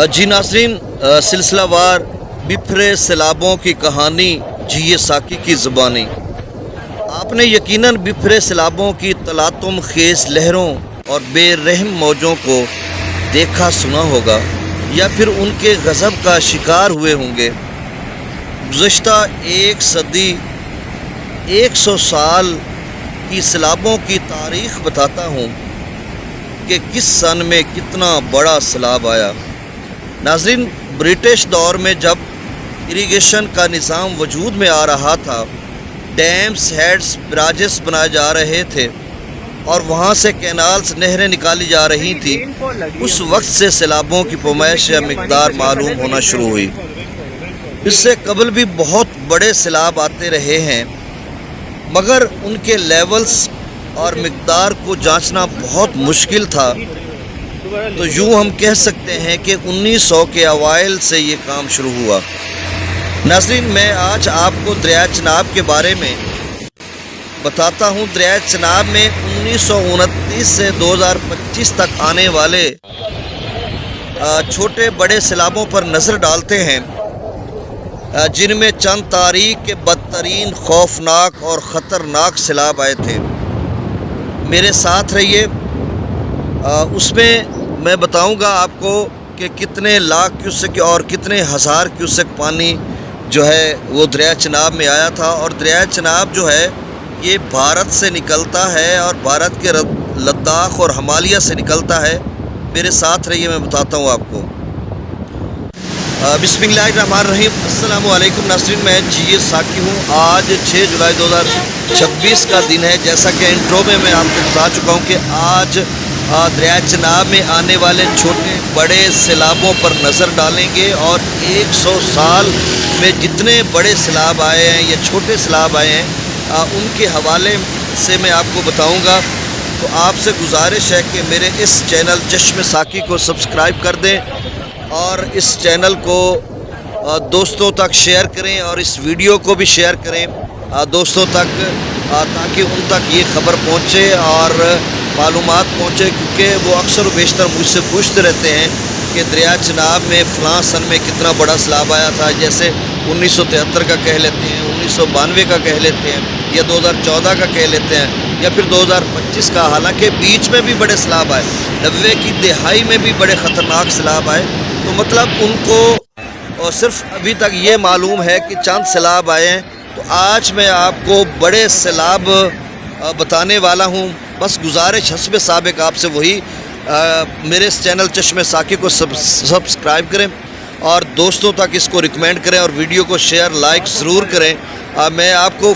جی ناظرین، سلسلہ وار بپھرے سیلابوں کی کہانی جیے ساکی کی زبانی۔ آپ نے یقیناً بپھرے سیلابوں کی تلاطم خیز لہروں اور بے رحم موجوں کو دیکھا سنا ہوگا یا پھر ان کے غضب کا شکار ہوئے ہوں گے۔ گزشتہ ایک صدی 100 سال کی سیلابوں کی تاریخ بتاتا ہوں کہ کس سن میں کتنا بڑا سیلاب آیا۔ ناظرین، برٹش دور میں جب اریگیشن کا نظام وجود میں آ رہا تھا، ڈیمز، ہیڈز، براجز بنائے جا رہے تھے اور وہاں سے کینالز، نہریں نکالی جا رہی تھی، اس وقت سے سیلابوں کی پیمائش یا مقدار معلوم ہونا شروع ہوئی۔ اس سے قبل بھی بہت بڑے سیلاب آتے رہے ہیں، مگر ان کے لیولز اور مقدار کو جانچنا بہت مشکل تھا۔ تو یوں ہم کہہ سکتے ہیں کہ 1900 کے اوائل سے یہ کام شروع ہوا۔ ناظرین، میں آج آپ کو دریائے چناب کے بارے میں بتاتا ہوں۔ دریائے چناب میں 1929 سے 2025 تک آنے والے چھوٹے بڑے سیلابوں پر نظر ڈالتے ہیں، جن میں چند تاریخ کے بدترین، خوفناک اور خطرناک سیلاب آئے تھے۔ میرے ساتھ رہیے، اس میں بتاؤں گا آپ کو کہ کتنے لاکھ کیوسک اور کتنے ہزار کیوسک پانی جو ہے وہ دریائے چناب میں آیا تھا۔ اور دریائے چناب جو ہے یہ بھارت سے نکلتا ہے اور بھارت کے لداخ اور ہمالیہ سے نکلتا ہے۔ میرے ساتھ رہیے، میں بتاتا ہوں آپ کو۔ بسم اللہ الرحمن الرحیم۔ السلام علیکم ناظرین، میں جیے ساکی ہوں۔ آج 6 جولائی 2026 کا دن ہے۔ جیسا کہ انٹرو میں آپ کو بتا چکا ہوں کہ آج دریائے چناب میں آنے والے چھوٹے بڑے سیلابوں پر نظر ڈالیں گے، اور 100 سال میں جتنے بڑے سیلاب آئے ہیں یا چھوٹے سیلاب آئے ہیں ان کے حوالے سے میں آپ کو بتاؤں گا۔ تو آپ سے گزارش ہے کہ میرے اس چینل چشم ساکی کو سبسکرائب کر دیں اور اس چینل کو دوستوں تک شیئر کریں، اور اس ویڈیو کو بھی شیئر کریں دوستوں تک، تاکہ ان تک یہ خبر پہنچے اور معلومات پہنچے، کیونکہ وہ اکثر و بیشتر مجھ سے پوچھتے رہتے ہیں کہ دریائے چناب میں فلاں سن میں کتنا بڑا سیلاب آیا تھا، جیسے 1973 کا کہہ لیتے ہیں، 1992 کا کہہ لیتے ہیں، یا 2014 کا کہہ لیتے ہیں، یا پھر 2025 کا۔ حالانکہ بیچ میں بھی بڑے سیلاب آئے، 90 کی دہائی میں بھی بڑے خطرناک سیلاب آئے۔ تو مطلب ان کو صرف ابھی تک یہ معلوم ہے کہ چند سیلاب آئے ہیں۔ تو آج میں آپ کو بڑے سیلاب بتانے والا ہوں۔ بس گزارش حسب سابق آپ سے وہی، میرے اس چینل چشم ساکی کو سبسکرائب کریں اور دوستوں تک اس کو ریکمینڈ کریں، اور ویڈیو کو شیئر لائک ضرور کریں۔ میں آپ کو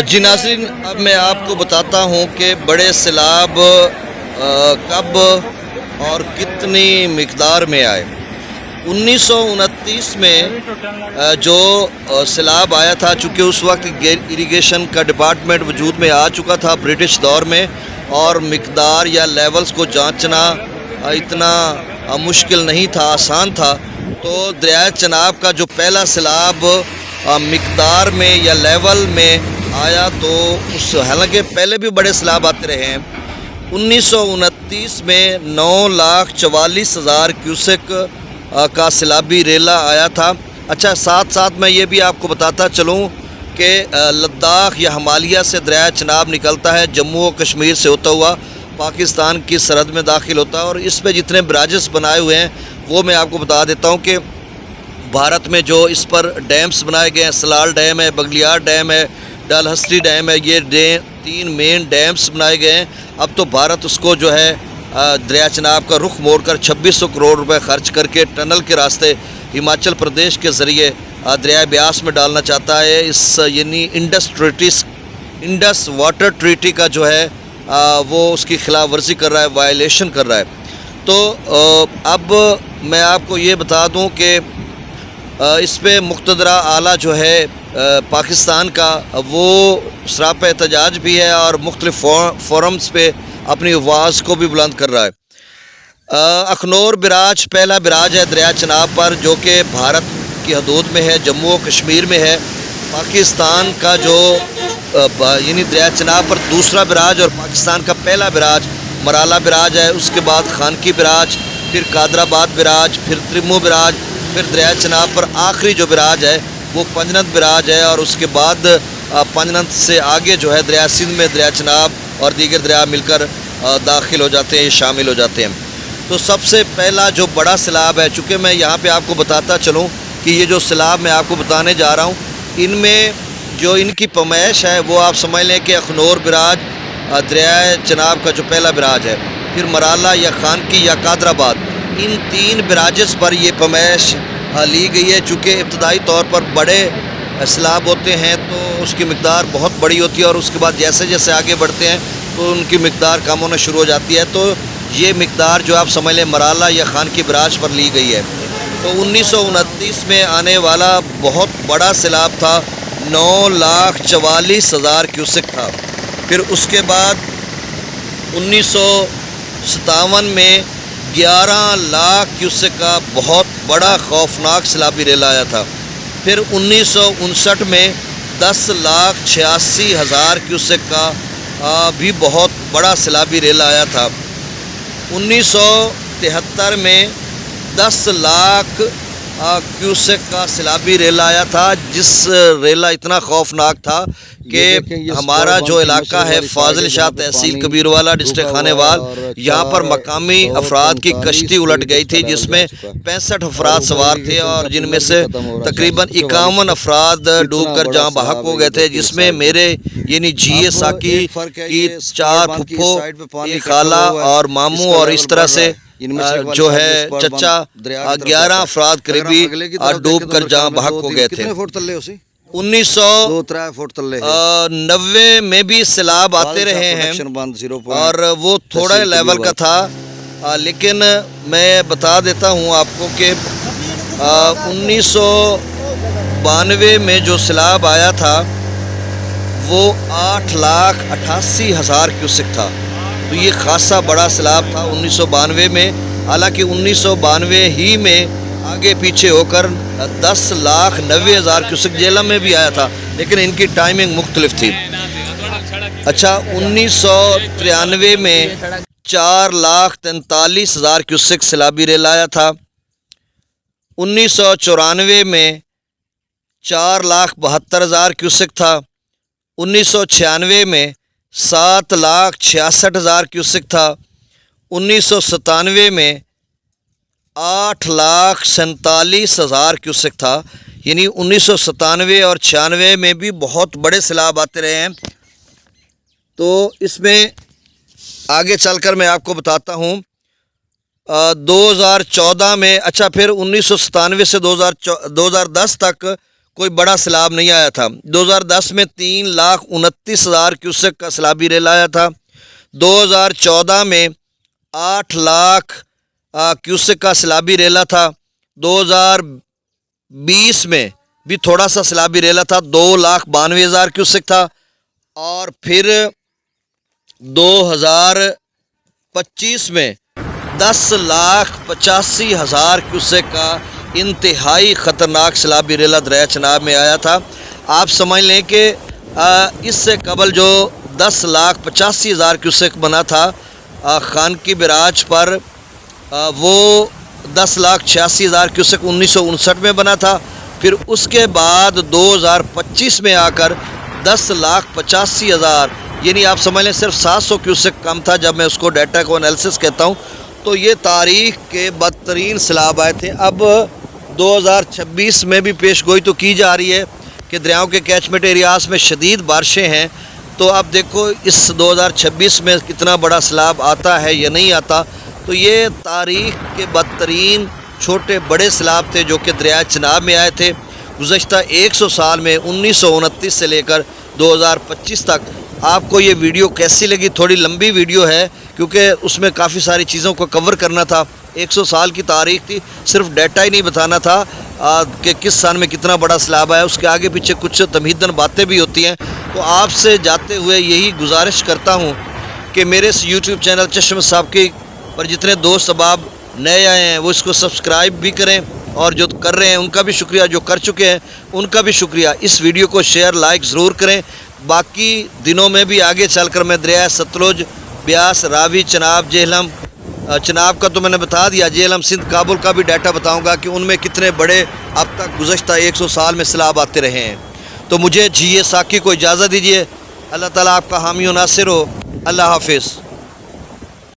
جی ناظرین، اب میں آپ کو بتاتا ہوں کہ بڑے سیلاب کب اور کتنی مقدار میں آئے۔ 1929 میں جو سیلاب آیا تھا، چونکہ اس وقت اریگیشن کا ڈپارٹمنٹ وجود میں آ چکا تھا برٹش دور میں، اور مقدار یا لیولز کو جانچنا اتنا مشکل نہیں تھا، آسان تھا۔ تو دریائے چناب کا جو پہلا سیلاب مقدار میں یا لیول میں آیا، تو حالانکہ پہلے بھی بڑے سیلاب آتے رہے ہیں۔ 1929 میں 9,44,000 کیوسک کا سیلابی ریلا آیا تھا۔ اچھا، ساتھ ساتھ میں یہ بھی آپ کو بتاتا چلوں کہ لداخ یا ہمالیہ سے دریائے چناب نکلتا ہے، جموں و کشمیر سے ہوتا ہوا پاکستان کی سرحد میں داخل ہوتا ہے، اور اس پہ جتنے براجز بنائے ہوئے ہیں وہ میں آپ کو بتا دیتا ہوں کہ بھارت میں جو اس پر ڈیمز بنائے گئے ہیں، سلال ڈیم ہے، بگلیار ڈیم ہے، ڈالہسٹی ڈیم ہے، یہ 3 مین ڈیمز بنائے گئے ہیں۔ اب تو بھارت اس کو جو ہے دریائے چناب کا رخ موڑ کر 2600 کروڑ روپے خرچ کر کے ٹنل کے راستے ہماچل پردیش کے ذریعے دریائے بیاس میں ڈالنا چاہتا ہے۔ اس یعنی انڈس واٹر ٹریٹی کا جو ہے وہ اس کی خلاف ورزی کر رہا ہے، وائلیشن کر رہا ہے۔ تو اب میں آپ کو یہ بتا دوں کہ اس پہ مقتدرہ اعلیٰ جو ہے پاکستان کا، وہ سراپا احتجاج بھی ہے اور مختلف فورمز پہ اپنی آواز کو بھی بلند کر رہا ہے۔ اخنور براج پہلا براج ہے دریائے چناب پر، جو کہ بھارت کی حدود میں ہے، جموں و کشمیر میں ہے۔ پاکستان کا جو یعنی دریائے چناب پر دوسرا براج اور پاکستان کا پہلا براج مرالا براج ہے۔ اس کے بعد خانکی براج، پھر قادرآباد براج، پھر ترمو براج، پھر دریائے چناب پر آخری جو براج ہے وہ پنجنت براج ہے، اور اس کے بعد پنجنت سے آگے جو ہے دریائے سندھ میں دریائے چناب اور دیگر دریا مل کر داخل ہو جاتے ہیں، شامل ہو جاتے ہیں۔ تو سب سے پہلا جو بڑا سیلاب ہے، چونکہ میں یہاں پہ آپ کو بتاتا چلوں کہ یہ جو سیلاب میں آپ کو بتانے جا رہا ہوں، ان میں جو ان کی پیمائش ہے وہ آپ سمجھ لیں کہ اخنور براج دریائے چناب کا جو پہلا براج ہے، پھر مرالہ یا خانکی یا قادرآباد، ان 3 براجز پر یہ پیمائش لی گئی ہے۔ چونکہ ابتدائی طور پر بڑے سیلاب ہوتے ہیں تو اس کی مقدار بہت بڑی ہوتی ہے، اور اس کے بعد جیسے جیسے آگے بڑھتے ہیں تو ان کی مقدار کم ہونا شروع ہو جاتی ہے۔ تو یہ مقدار جو آپ سمجھ لیں مرالہ یا خانکی براج پر لی گئی ہے۔ تو 1929 میں آنے والا بہت بڑا سیلاب تھا، 9,44,000 کیوسک تھا۔ پھر اس کے بعد 1957 میں 11 لاکھ کیوسک کا بہت بڑا خوفناک سیلابی ریل آیا تھا۔ پھر 1959 میں 10,86,000 کیوسک کا بھی بہت بڑا سیلابی ریل آیا تھا۔ 1973 میں 10 لاکھ کیوسک کا سیلابی ریلا آیا تھا، جس ریلا اتنا خوفناک تھا کہ ہمارا جو علاقہ ہے فاضل شاہ تحصیل کبیروالا ڈسٹرکٹ خانیوال، یہاں پر مقامی افراد کی کشتی الٹ گئی تھی جس میں 65 افراد سوار تھے، اور جن میں سے تقریباً 51 افراد ڈوب کر جاں بحق ہو گئے تھے، جس میں میرے یعنی جی اے ساکی کی 4 پھپھو، ایک خالہ اور ماموں، اور اس طرح سے جو ہے چچا 11 افراد قریبی ڈوب کر جاں بحق ہو گئے تھے۔ 1990 میں بھی سیلاب آتے رہے ہیں اور وہ تھوڑا لیول کا تھا، لیکن میں بتا دیتا ہوں آپ کو کہ 1992 میں جو سیلاب آیا تھا وہ 8,88,000 کیوسک تھا۔ تو یہ خاصا بڑا سیلاب تھا 1992 میں، حالانکہ 1992 ہی میں آگے پیچھے ہو کر 10,90,000 کیوسک جیلم میں بھی آیا تھا، لیکن ان کی ٹائمنگ مختلف تھی۔ اچھا، 1993 میں 4,43,000 کیوسک سیلابی ریل آیا تھا۔ 1994 میں 4,72,000 کیوسک تھا۔ 1996 میں 7,66,000 کیوسک تھا۔ 1997 میں 8,47,000 کیوسک تھا۔ یعنی 1997 اور 96 میں بھی بہت بڑے سیلاب آتے رہے ہیں۔ تو اس میں آگے چل کر میں آپ کو بتاتا ہوں 2014 میں، اچھا پھر 1997 سے 2010 تک کوئی بڑا سیلاب نہیں آیا تھا۔ 2010 میں 3,29,000 کیوسک کا سیلابی ریل آیا تھا۔ 2014 میں 8 لاکھ کیوسک کا سیلابی ریلا تھا۔ 2020 میں بھی تھوڑا سا سیلابی ریلا تھا، 2,92,000 کیوسک تھا۔ اور پھر 2025 میں 10,85,000 کیوسک کا انتہائی خطرناک سیلابی ریلا دریائے چناب میں آیا تھا۔ آپ سمجھ لیں کہ اس سے قبل جو 10,85,000 کیوسک بنا تھا خانکی براج پر، وہ 10,86,000 کیوسک 1959 میں بنا تھا۔ پھر اس کے بعد 2025 میں آ کر 10,85,000، یعنی آپ سمجھ لیں صرف 700 کیوسک کم تھا جب میں اس کو ڈیٹا کو انالیسس کہتا ہوں۔ تو یہ تاریخ کے بدترین سیلاب آئے تھے۔ اب 2026 میں بھی پیش گوئی تو کی جا رہی ہے کہ دریاؤں کے کیچمنٹ ایریاز میں شدید بارشیں ہیں۔ تو اب دیکھو اس 2026 میں کتنا بڑا سیلاب آتا ہے یا نہیں آتا۔ تو یہ تاریخ کے بدترین چھوٹے بڑے سیلاب تھے جو کہ دریائے چناب میں آئے تھے گزشتہ 100 سال میں، 1929 سے لے کر 2025 تک۔ آپ کو یہ ویڈیو کیسی لگی؟ تھوڑی لمبی ویڈیو ہے کیونکہ اس میں کافی ساری چیزوں کو کور کرنا تھا۔ 100 سال کی تاریخ تھی، صرف ڈیٹا ہی نہیں بتانا تھا کہ کس سال میں کتنا بڑا سیلاب آیا، اس کے آگے پیچھے کچھ تمہیدن باتیں بھی ہوتی ہیں۔ تو آپ سے جاتے ہوئے یہی گزارش کرتا ہوں کہ میرے اس یوٹیوب چینل چشم سابقی پر جتنے دوست احباب نئے آئے ہیں وہ اس کو سبسکرائب بھی کریں، اور جو کر رہے ہیں ان کا بھی شکریہ، جو کر چکے ہیں ان کا بھی شکریہ۔ اس ویڈیو کو شیئر لائک ضرور کریں۔ باقی دنوں میں بھی آگے چل کر میں دریائے ستلج، بیاس، راوی، چناب، جہلم، چناب کا تو میں نے بتا دیا، جہلم سندھ کابل کا بھی ڈیٹا بتاؤں گا کہ ان میں کتنے بڑے اب تک گزشتہ 100 سال میں سیلاب آتے رہے ہیں۔ تو مجھے جی اے ساکی کو اجازت دیجیے۔ اللہ تعالیٰ آپ کا حامی و ناصر ہو۔ اللہ حافظ۔